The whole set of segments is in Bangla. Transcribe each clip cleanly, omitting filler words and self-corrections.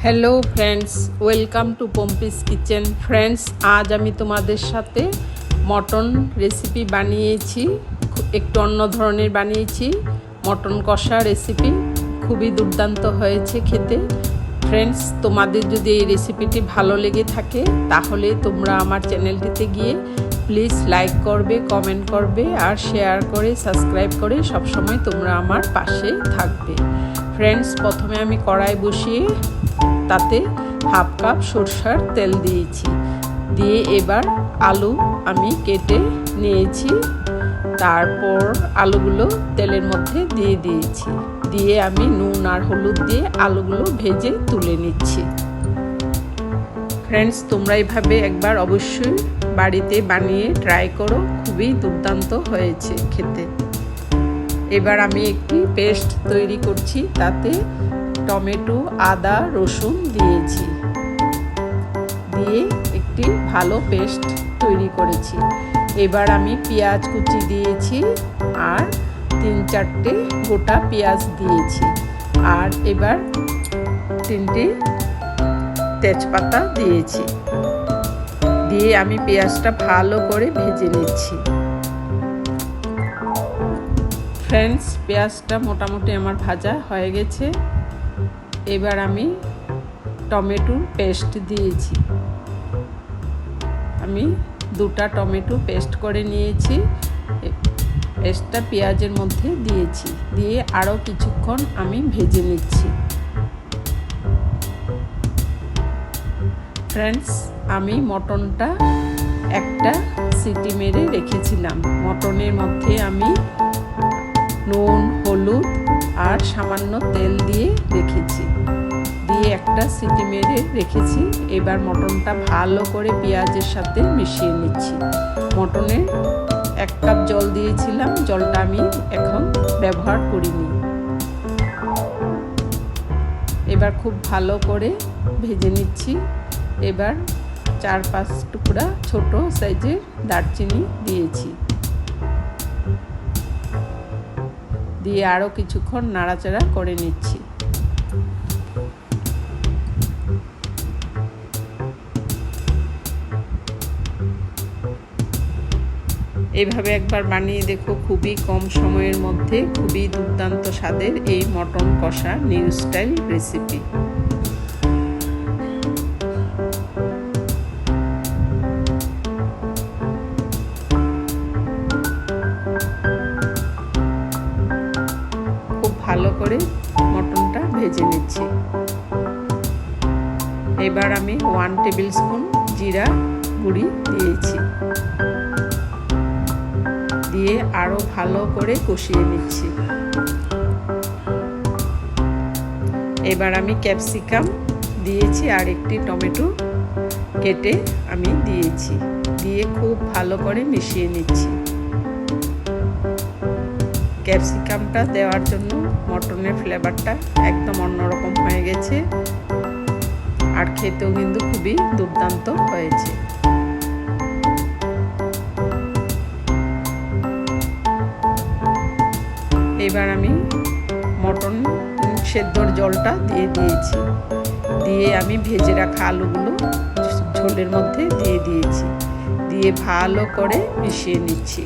Hello friends, welcome to Pompi's kitchen. Friends, আজ আমি তোমাদের সাথে মটন রেসিপি বানিয়েছি। একটু অন্য ধরনের বানিয়েছি। মটন কষা রেসিপি খুবই দুর্দান্ত হয়েছে খেতে। ফ্রেন্ডস, তোমাদের যদি এই রেসিপিটি ভালো লেগে থাকে তাহলে তোমরা আমার চ্যানেলটিতে গিয়ে প্লিজ লাইক করবে, কমেন্ট করবে আর শেয়ার করে সাবস্ক্রাইব করে সবসময় তোমরা আমার পাশে থাকবে। ফ্রেন্ডস, প্রথমে আমি কড়াই বসিয়ে তাতে হাফ কাপ সরষের তেল দিয়েছি। দিয়ে এবার আলু আমি কেটে নিয়েছি। তারপর আলুগুলো তেলের মধ্যে দিয়ে দিয়েছি। দিয়ে আমি নুন আর হলুদ দিয়ে আলুগুলো ভেজে তুলে নিচ্ছি। ফ্রেন্ডস, তোমরা এইভাবে একবার অবশ্যই বাড়িতে বানিয়ে ট্রাই করো, খুবই দুর্দান্ত হয়েছে খেতে। এবার আমি একটি পেস্ট তৈরি করছি। তাতে টমেটো, আদা, রসুন দিয়েছি। দিয়ে একটি ভালো পেস্ট তৈরি করেছি। এবার আমি পেঁয়াজ কুচি দিয়েছি আর 3-4টে গোটা পেঁয়াজ দিয়েছি। আর এবার 3টে তেজপাতা দিয়েছি। দিয়ে আমি পেঁয়াজটা ভালো করে ভেজে নিচ্ছি। ফ্রেন্ডস, পেঁয়াজটা মোটামুটি আমার ভাজা হয়ে গেছে। এবার আমি টমেটোর পেস্ট দিয়েছি। আমি 2টা টমেটো পেস্ট করে নিয়েছি। পেস্টটা পেঁয়াজের মধ্যে দিয়েছি। দিয়ে আরও কিছুক্ষণ আমি ভেজে নিচ্ছি। ফ্রেন্ডস, আমি মটনটা একটা সিটি মেরে রেখেছিলাম। মটনের মধ্যে আমি নুন, হলুদ আর সামান্য তেল দিয়ে রেখেছি। দিয়ে একটা সিটি মেরে রেখেছি। এবার মটনটা ভালো করে পেঁয়াজের সাথে মিশিয়ে নিচ্ছি। মটনে 1 কাপ জল দিয়েছিলাম, জলটা আমি এখন ব্যবহার করিনি। এবার খুব ভালো করে ভেজে নিচ্ছি। এবার 4-5 টুকরা ছোট সাইজের দারচিনি দিয়েছি। দিয়ে আরও কিছুক্ষণ নাড়াচাড়া করে নিচ্ছি। এইভাবে একবার বানিয়ে দেখো, খুবই কম সময়ের মধ্যে খুবই দুর্দান্ত স্বাদের এই মটন কষা নিউ স্টাইল রেসিপি। ভালো করে মটনটা ভেজে নিচ্ছি। এবার আমি 1 টেবিল স্পুন জিরা গুঁড়ি দিয়েছি। দিয়ে আরও ভালো করে কষিয়ে নিচ্ছি। এবার আমি ক্যাপসিকাম দিয়েছি আর একটি টমেটো কেটে আমি দিয়েছি। দিয়ে খুব ভালো করে মিশিয়ে নিচ্ছি। ক্যাপসিকামটা দেওয়ার জন্য মটনের ফ্লেভারটা একদম অন্যরকম হয়ে গেছে আর খেতেও কিন্তু খুবই দুর্দান্ত হয়েছে। এবার আমি মটন সেদ্ধর জলটা দিয়ে দিয়েছি। দিয়ে আমি ভেজে রাখা আলুগুলো ঝোলের মধ্যে দিয়ে দিয়েছি। দিয়ে ভালো করে মিশিয়ে নিচ্ছি।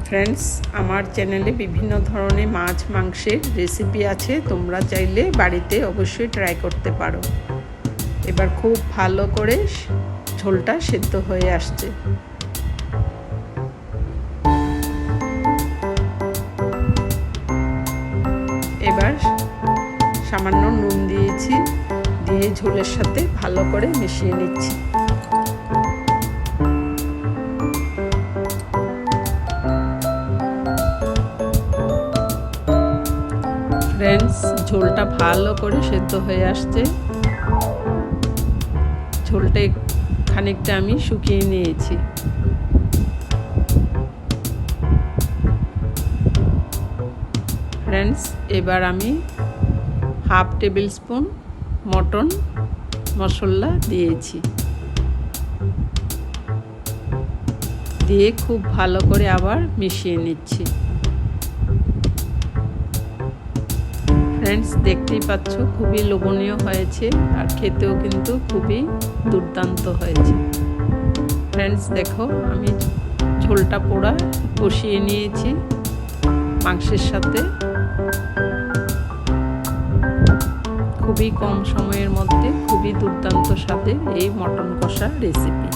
ফ্রেন্ডস, আমার চ্যানেলে বিভিন্ন ধরনের মাছ মাংসের রেসিপি আছে। তোমরা চাইলে বাড়িতে অবশ্যই ট্রাই করতে পারো। এবার খুব ভালো করে ঝোলটা সেদ্ধ হয়ে আসছে। এবার সামান্য নুন দিয়েছি। দিয়ে ঝোলের সাথে ভালো করে মিশিয়ে নিচ্ছি। ফ্রেন্ডস, ঝোলটা ভালো করে সেদ্ধ হয়ে আসছে। ঝোলটা খানিকটা আমি শুকিয়ে নিয়েছি। ফ্রেন্ডস, এবার আমি 1/2 টেবিল স্পুন মটন মশলা দিয়েছি। দিয়ে খুব ভালো করে আবার মিশিয়ে নিচ্ছি। ফ্রেন্ডস, দেখতেই পাচ্ছ খুবই লোভনীয় হয়েছে আর খেতেও কিন্তু খুবই দুর্দান্ত হয়েছে। ফ্রেন্ডস দেখো, আমি ঝোলটা পোড়া কষিয়ে নিয়েছি মাংসের সাথে খুবই কম সময়ের মধ্যে। খুবই দুর্দান্ত স্বাদের এই মটন কষা রেসিপি।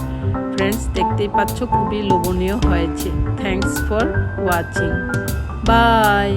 ফ্রেন্ডস, দেখতেই পাচ্ছ খুবই লোভনীয় হয়েছে। Thanks for watching. বাই।